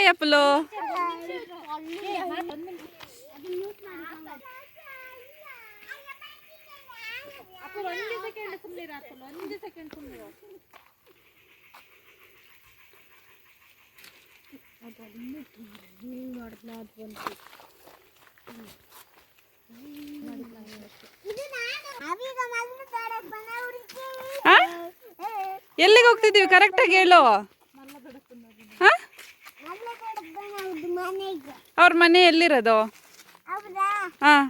Hi ಅಪ್ಪಲು. ಎಲ್ಲಿಗೆ ಹೋಗ್ತಿದ್ದೀವಿ ಕರೆಕ್ಟಾಗಿ ಹೇಳು. ಅವ್ರ ಮನೆ ಎಲ್ಲಿರೋದು? ಹಾಂ,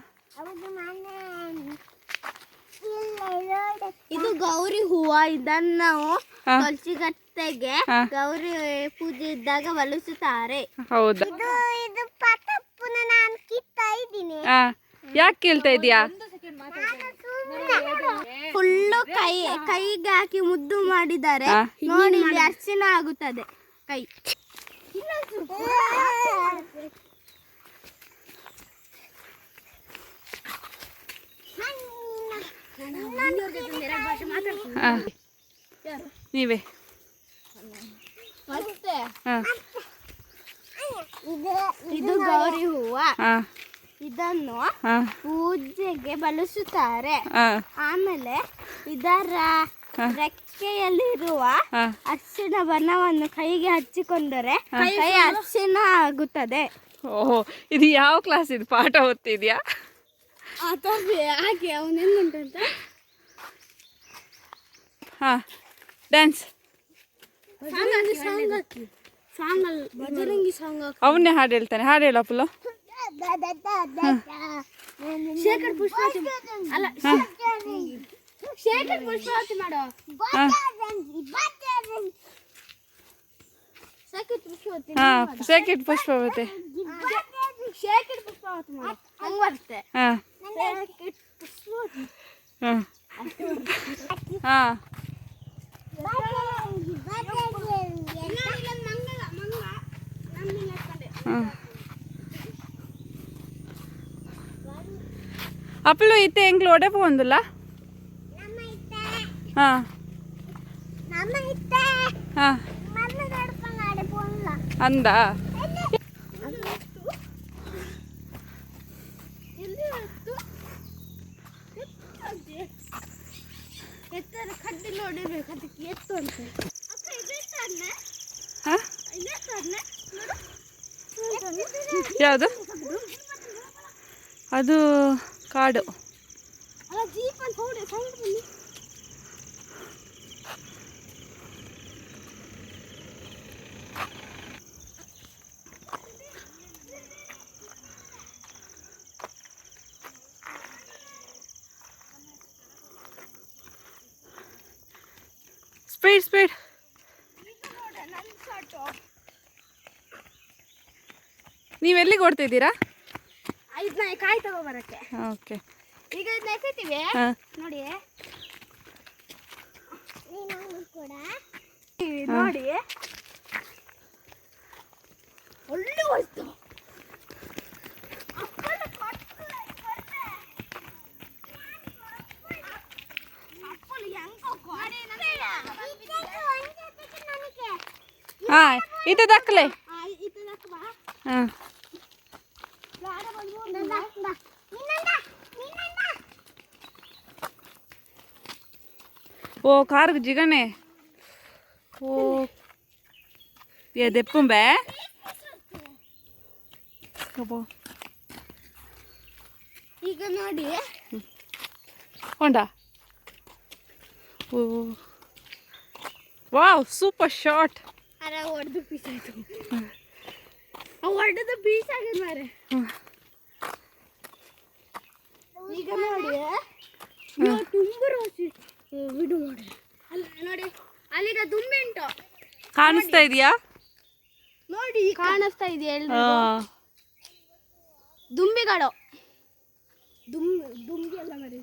ಇದು ಗೌರಿ ಹೂವ. ಇದನ್ನ ನಾವು ತುಳಸಿಗತ್ತೆಗೆ ಗೌರಿ ಪೂಜೆ ಇದ್ದಾಗ ಬಳಸುತ್ತಾರೆ. ಹೌದಾ? ಇದು ಪಟಪ್ಪನ ನಾನು ಕಿತ್ತಾ ಇದ್ದೀನಿ. ಯಾಕೆ ಕೇಳ್ತಾ ಇದೀಯಾ? ಫುಲ್ಲು ಕೈಗೆ ಹಾಕಿ ಮುದ್ದು ಮಾಡಿದ್ದಾರೆ ನೋಡಿ. ಇಲ್ಲಿ ಅರ್ಚನ ಆಗುತ್ತದೆ ಕೈ. ನೀವೇ ಇದು ಗೌರಿ ಹೂವ. ಇದನ್ನು ಪೂಜೆಗೆ ಬಳಸುತ್ತಾರೆ. ಆಮೇಲೆ ಇದರ ರೆಕ್ಕೆಯಲ್ಲಿರುವ ಅರಿಶಿನ ಬಣ್ಣವನ್ನು ಕೈಗೆ ಹಚ್ಚಿಕೊಂಡರೆ ಕೈ ಅರಿಶಿನ ಆಗುತ್ತದೆ. ಓಹೋ, ಇದು ಯಾವ ಕ್ಲಾಸ್? ಇದು ಪಾಠ ಓದ್ತಿದ್ಯಾ? ಹಾಗೆ ಅವನೇನುಂಟಂತ. ಹಾಂ, ಡ್ಯಾನ್ಸ್ ಬಜರಂಗಿ ಸಾಂಗ್. ಅವನ್ನೇ ಹಾಡು ಹೇಳ್ತಾನೆ. ಹಾಡು ಹೇಳು ಅಪ್ಪಲು. ಶೇಖರ್ ಪುಷ್ಪಾವತಿ ಅಲ್ಲ, ಶೇಖರ್ ಪುಷ್ಪಾವತಿ ಮಾಡೋ. ಹಾಂ, ಸೆಕೆಂಡ್ ಪುಷ್ಪಾವತಿ. ಶೇಖರ್ ಪುಷ್ಪಾವತಿ ಮಾಡೋ. ಹಂಗೆ ಬರುತ್ತೆ. ಹಾಂ ಹಾಂ ಹಾಂ. అప్పుడు అయితే ఇంక్లోడే పోందులా అందా ಕಡ್ಡಿ ನೋಡಿರ್ಬೇಕು ಅದಕ್ಕೆ ಎತ್ತು ಅಂತ. ಯಾವುದು ಅದು? ಕಾಡು. Speed speed. ನೀವೆಲ್ಲಿಗೆ ಓಡ್ತಿದ್ದೀರಾ? ಕಾಯಿ ತಗೋಬರಕ್ಕೆ. ಓಕೆ, ಈಗ ಎಸೆತೀವಿ ನೋಡಿ. ನೋಡಿ ಒಳ್ಳೆ ವಸ್ತು. ಹಾಂ, ಇದು ದಕ್ಕಲೆ. ಹಾಂ, ఓ కారుకు జిగనే. ఓ దెప్పుంబే ಈಗ ನೋಡಿ ಹೊಂಡ. ಓ ವಾವ್, ಸೂಪರ್ ಶಾಟ್. ಅರೆ ಹೊಡೆದು ಪೀಸ್ ಆಯ್ತು. ಹೊಡೆದು ಪೀಸ್ ಆಗಿದೆ ಮಾರೆ. ಈಗ ನೋಡಿ ತುಂಬಾ ರೋಸಿ ವಿಡು ನೋಡಿ. ಅಲ್ಲಿ ನೋಡಿ, ಅಲ್ಲಿಗ ದುಂಬಿ ಉಂಟು. ಕಾಣಿಸ್ತಾ ಇದೆಯಾ? ನೋಡಿ ಕಾಣಿಸ್ತಾ ಇದೆಯಾ? ದುಂಬಿಗಳು. ದುಂಬಿ ಎಲ್ಲ ಮಾಡಿ.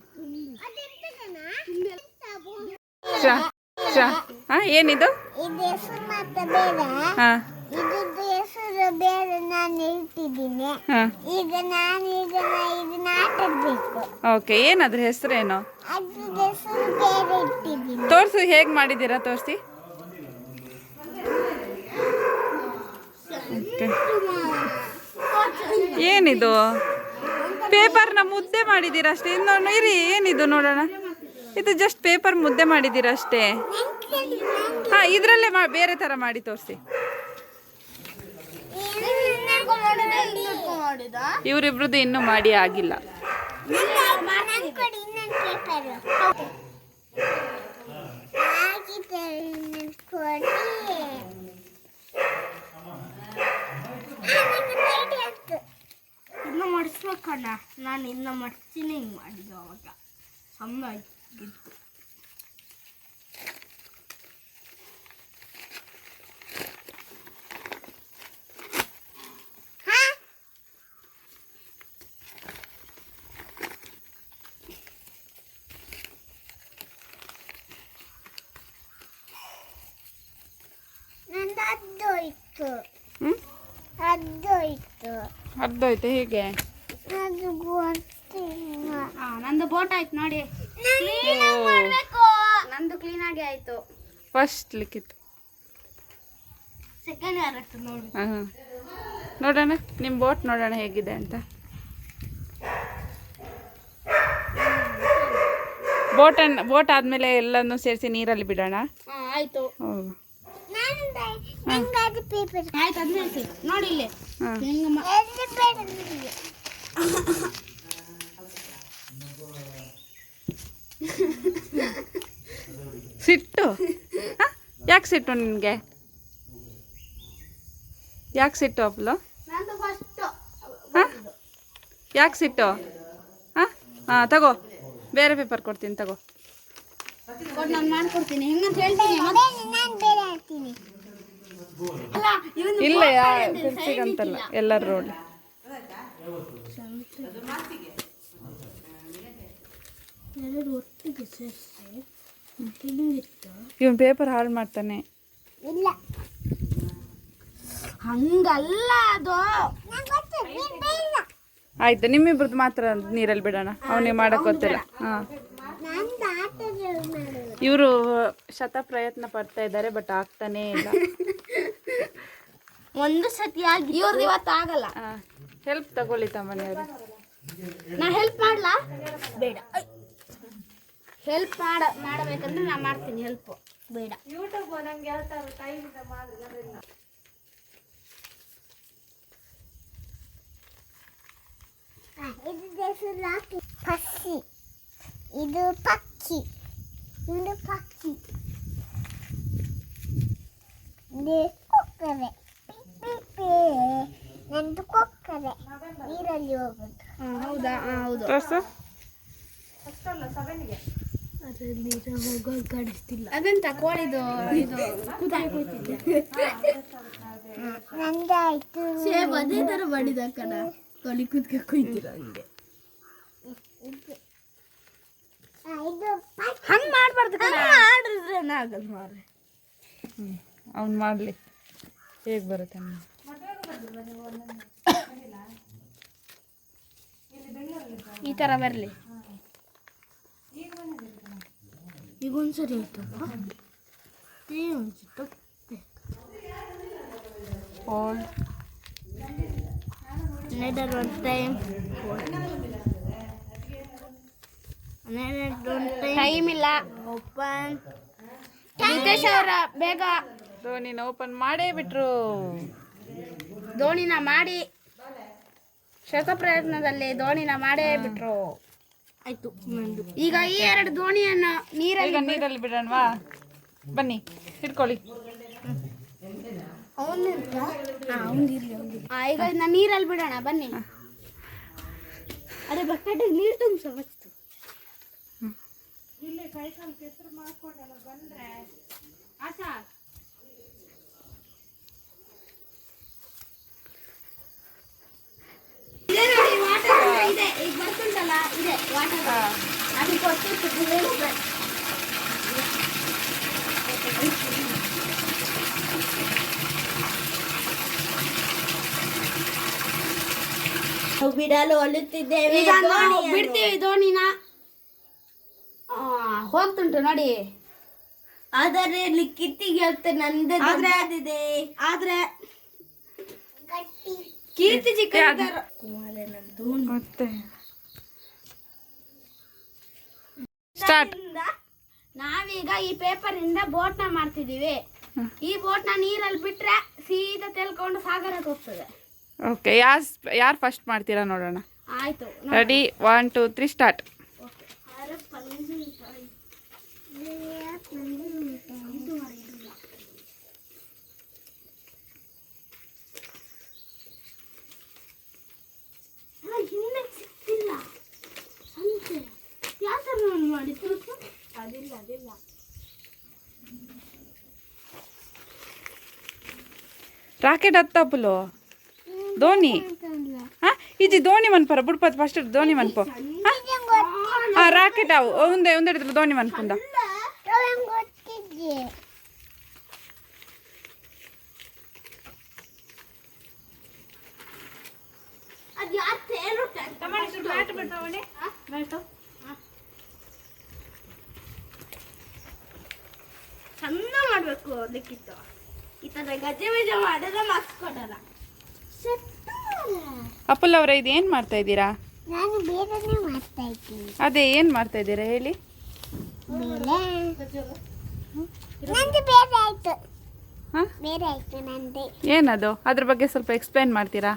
ಏನಿದು? ಇದು ಹೆಸರು ಮತ್ತೆ ಬೇರೆ. ಇದ್ರದ್ದು ಹೆಸರು ಬೇರೆ. ನಾನು ಹೇಳ್ತಿದ್ದೀನಿ. ಈಗ ನಾನು ಇದನ್ನ ಆಟಾಡ್ಬೇಕು. ಓಕೆ, ಏನಾದ್ರ ಹೆಸರೇನು? ಅದ್ರದ್ದು ಹೆಸರು ಬೇರೆ ಇಟ್ಟಿದ್ದೀನಿ. ತೋರಿಸಿ, ಹೇಗೆ ಮಾಡಿದ್ದೀರಾ ತೋರಿಸಿ. ಓಕೆ. ಏನಿದು ಪೇಪರ್ನ ಮುದ್ದೆ ಮಾಡಿದ್ದೀರಾ ಅಷ್ಟೇ. ಇನ್ನೊಂದು ಇರಿ, ಏನಿದು ನೋಡೋಣ. ಇದು ಜಸ್ಟ್ ಪೇಪರ್ ಮುದ್ದೆ ಮಾಡಿದ್ದೀರಾ ಅಷ್ಟೇ. ಹಾಂ, ಇದರಲ್ಲೇ ಬೇರೆ ಥರ ಮಾಡಿ ತೋರಿಸಿ. ಇವರಿಬ್ರದ್ದು ಇನ್ನೂ ಮಾಡಿ ಆಗಿಲ್ಲ. ಇನ್ನು ಮಾಡಿಸ್ಬೇಕಣ್ಣ. ನಾನು ಇನ್ನು ಮಾಡ್ತೀನಿ. ಹಿಂಗೆ ಮಾಡಿದ್ದು ಅವಾಗ ಸಣ್ಣ ಆಗಿತ್ತು. ಅರ್ಧೋಯ್ತು. ಹೇಗೆ? ನಂದು ಬೋಟ್ ಆಯ್ತು ನೋಡಿ. ನಂದು ಕ್ಲೀನ್ ಆಗಿ ಆಯ್ತು. ಫಸ್ಟ್ ಲಿಕ್ಕಿತ್ತು. ಸೆಕೆಂಡ್ ಯಾರತ್ತು ನೋಡಿ. ಹಾಂ, ನೋಡೋಣ ನಿಮ್ಮ ಬೋಟ್ ನೋಡೋಣ ಹೇಗಿದೆ ಅಂತ. ಬೋಟ್ ಆದಮೇಲೆ ಎಲ್ಲನೂ ಸೇರಿಸಿ ನೀರಲ್ಲಿ ಬಿಡೋಣ. ಆಯ್ತು. ಆಯ್ತು, ಅದನ್ನ ನೋಡಿ ಇಲ್ಲಿ. ಸಿಟ್ಟು? ಯಾಕೆ ಸಿಟ್ಟು ನಿನಗೆ? ಯಾಕೆ ಸಿಟ್ಟು ಅಪ್ಲು? ಹಾಂ, ಯಾಕೆ ಸಿಟ್ಟು? ಹಾಂ ಹಾಂ, ತಗೋ, ಬೇರೆ ಪೇಪರ್ ಕೊಡ್ತೀನಿ, ತಗೋ. ನಾನು ಮಾಡ್ಕೊಡ್ತೀನಿ. ಹೆಂಗಂತ ಹೇಳ್ತೀನಿ. ಇಲ್ಲ, ಸಿಗಂತಲ್ಲ ಎಲ್ಲರೂ ರೋಡ್. ಇವನ್ ಪೇಪರ್ ಹಾಳು ಮಾಡ್ತಾನೆ. ಇಲ್ಲ, ಹಂಗಲ್ಲ ಅದು. ಆಯ್ತು, ನಿಮ್ಮಿಬ್ರದ್ದು ಮಾತ್ರ ನೀರಲ್ಲಿ ಬಿಡೋಣ. ಅವನಿಗೆ ಮಾಡಕ್ ಗೊತ್ತಿಲ್ಲ. ಹಾಂ, ಇವರು ಶತ ಪ್ರಯತ್ನ ಪಡ್ತಾ ಇದ್ದಾರೆ, ಬಟ್ ಆಗ್ತಾನೇ ಇಲ್ಲ. ಒಂದು ಸತಿ ಆಗಿ ಇವ್ರದ್ದು ಇವತ್ತು ಆಗಲ್ಲ. ಹೆಲ್ಪ್ ತಗೊಳ್ಳಿ ತಮ್ಮನೆಯವರು. ನಾ ಹೆಲ್ಪ್ ಮಾಡ್ಲಾ? ಬೇಡ. ಹೆಲ್ಪ್ ಮಾಡಬೇಕಂದ್ರೆ ನಾ ಮಾಡ್ತೀನಿ. ಹೆಲ್ಪ್ ಬೇಡ. ಯೂಟ್ಯೂಬ್ ನಂಗೆ ಹೇಳ್ತಾರೆ ಟೈಮಿಂದ ಮಾಡಿಲ್ಲ. ಇದು ಪಕ್ಷಿ, ಇದು ಪಕ್ಷಿ, ಇದು ಪಕ್ಷಿ, ಇದು ಕೊಕ್ಕರೆ, ನಂದು ಕೊಕ್ಕರೆ ನೀರಲ್ಲಿ ಹೋಗುದು. ಹೌದಾ? ಹೌದು. ಹೋಗೋದು ಕಾಣಿಸ್ತಿಲ್ಲ. ಅದಂತ ಕೋಳಿದು ಇದು ನಂದಾಯ್ತು. ಸೇಮ್ ಅದೇ ತರ ಮಾಡಿದ ಕಣ. ಕೋಳಿ ಕುದ್ಕ ಕುಯ್ತೀರ ಹಂಗೆ. ಹಂಗೆ ಮಾಡಬಾರ್ದು ಕಣ. ಮಾಡಿದ್ರೆ ಏನಾಗಲ್ಲ ಮಾರ್ರೆ. ಅವ್ನು ಮಾಡಲಿ, ಹೇಗೆ ಬರುತ್ತೆ. ಈ ಥರ ಬರಲಿ. ಈಗ ಒಂದ್ಸರಿ ಆಯ್ತಲ್ಲ, ಒಂದ್ಸರಿ another one time. ಟೈಮ್ ಇಲ್ಲ. ಓಪನ್. ನಿತೇಶ್ ಅವರ ಬೇಗ ಧೋನಿನ ಓಪನ್ ಮಾಡೇ ಬಿಟ್ರು. ಧೋನಿನ ಮಾಡಿ ಶತ ಪ್ರಯತ್ನದಲ್ಲಿ ಧೋನಿನ ಮಾಡೇ ಬಿಟ್ರು. ಆಯ್ತು. ಈಗ ಈ ಎರಡು ಧೋನಿಯನ್ನ ನೀರಲ್ಲಿ ಬಿಡೋಣವಾ? ಬನ್ನಿ, ಹಿಡ್ಕೊಳ್ಳಿ. ಈಗ ಇದನ್ನ ನೀರಲ್ಲಿ ಬಿಡೋಣ. ಬನ್ನಿ. ಅದೇ ಬಕೆಟ್ ನೀರು ತುಂಬಿಸು. ಇಲ್ಲಿ ಕೈ ಕಾಲು ಕೆಸರು ಮಾಡ್ಕೊಂಡೆಲ್ಲ ಬಂದ್ರೆ ಆಶಾ ಇದೆ ನೋಡಿ. ವಾಟರ್ ಇದೆ, ಈಗ ಬರ್ತುಂಟಲ್ಲ, ಇದೆ ವಾಟರ್. ಅದಕ್ಕೆ ಕೊಟ್ಟು ಬಿಡಲು ಒಳ್ಳುತ್ತಿದ್ದೇವೆ. ಈಗ ಬಿಡ್ತೀವಿ ಧೋನಿನ. ಹೋಗ್ತುಂಟು ನೋಡಿ. ಆದರೆ ಇಲ್ಲಿ ಕಿತ್ತಿಗೆ ಹೇಳ್ತೆ ನಂದೇ ಆದ್ರೆ ಕೀರ್ತಿ ಚಿಕ್ಕ ಮತ್ತೆ ಸ್ಟಾರ್ಟ್. ನಾವೀಗ ಈ ಪೇಪರ್ ಇಂದ ಬೋಟ್ ನ ಮಾಡ್ತಿದೀವಿ. ಈ ಬೋಟ್ ನ ನೀರಲ್ಲಿ ಬಿಟ್ರೆ ಸೀದಾ ತೆಲ್ಕೊಂಡು ಸಾಗರಕ್ಕೆ ಹೋಗ್ತದೆ. ಓಕೆ, ಯಾರು ಫಸ್ಟ್ ಮಾಡ್ತೀರಾ ನೋಡೋಣ. ಆಯ್ತು, ರೆಡಿ, 1 2 3 ಸ್ಟಾರ್ಟ್. ಅದಿಲ್ಲ ರಾಕೆಟ್ ಹತ್ತಪ್ಪಲು ಧೋನಿ. ಹಾಂ ఇది ధోని మన్పరా బుడ్పతి ఫస్ట్ ధోని మన్పో. రాకెట్ ఉందే ఉందేడిద్రు ధోని మన్పుందా. ಚಂದ ಮಾಡ್ಬೇಕು ಅದಕ್ಕಿತ್ತು. ಈ ತರ ಗಜೆ ಮೆಜೆ ಮಾಡಿದ್ರೆ ಮಾರ್ಕ್ಸ್ ಕೊಡಲ್ಲ. ಅಪ್ಪಲ್ ಅವರೇ, ಇದು ಏನು ಮಾಡ್ತಾ ಇದ್ದೀರಾ? ನಾನು ಬೇರೆನೇ ಮಾಡ್ತಾ ಇದ್ದೀನಿ. ಅದೇ ಏನು ಮಾಡ್ತಾ ಇದ್ದೀರಾ ಹೇಳಿ. ನಂದು ಬೇರೆ ಆಯ್ತು. ಹಾಂ, ಬೇರೆ ಆಯ್ತು ನಂದು. ಏನದು? ಅದ್ರ ಬಗ್ಗೆ ಸ್ವಲ್ಪ ಎಕ್ಸ್ಪ್ಲೈನ್ ಮಾಡ್ತೀರಾ?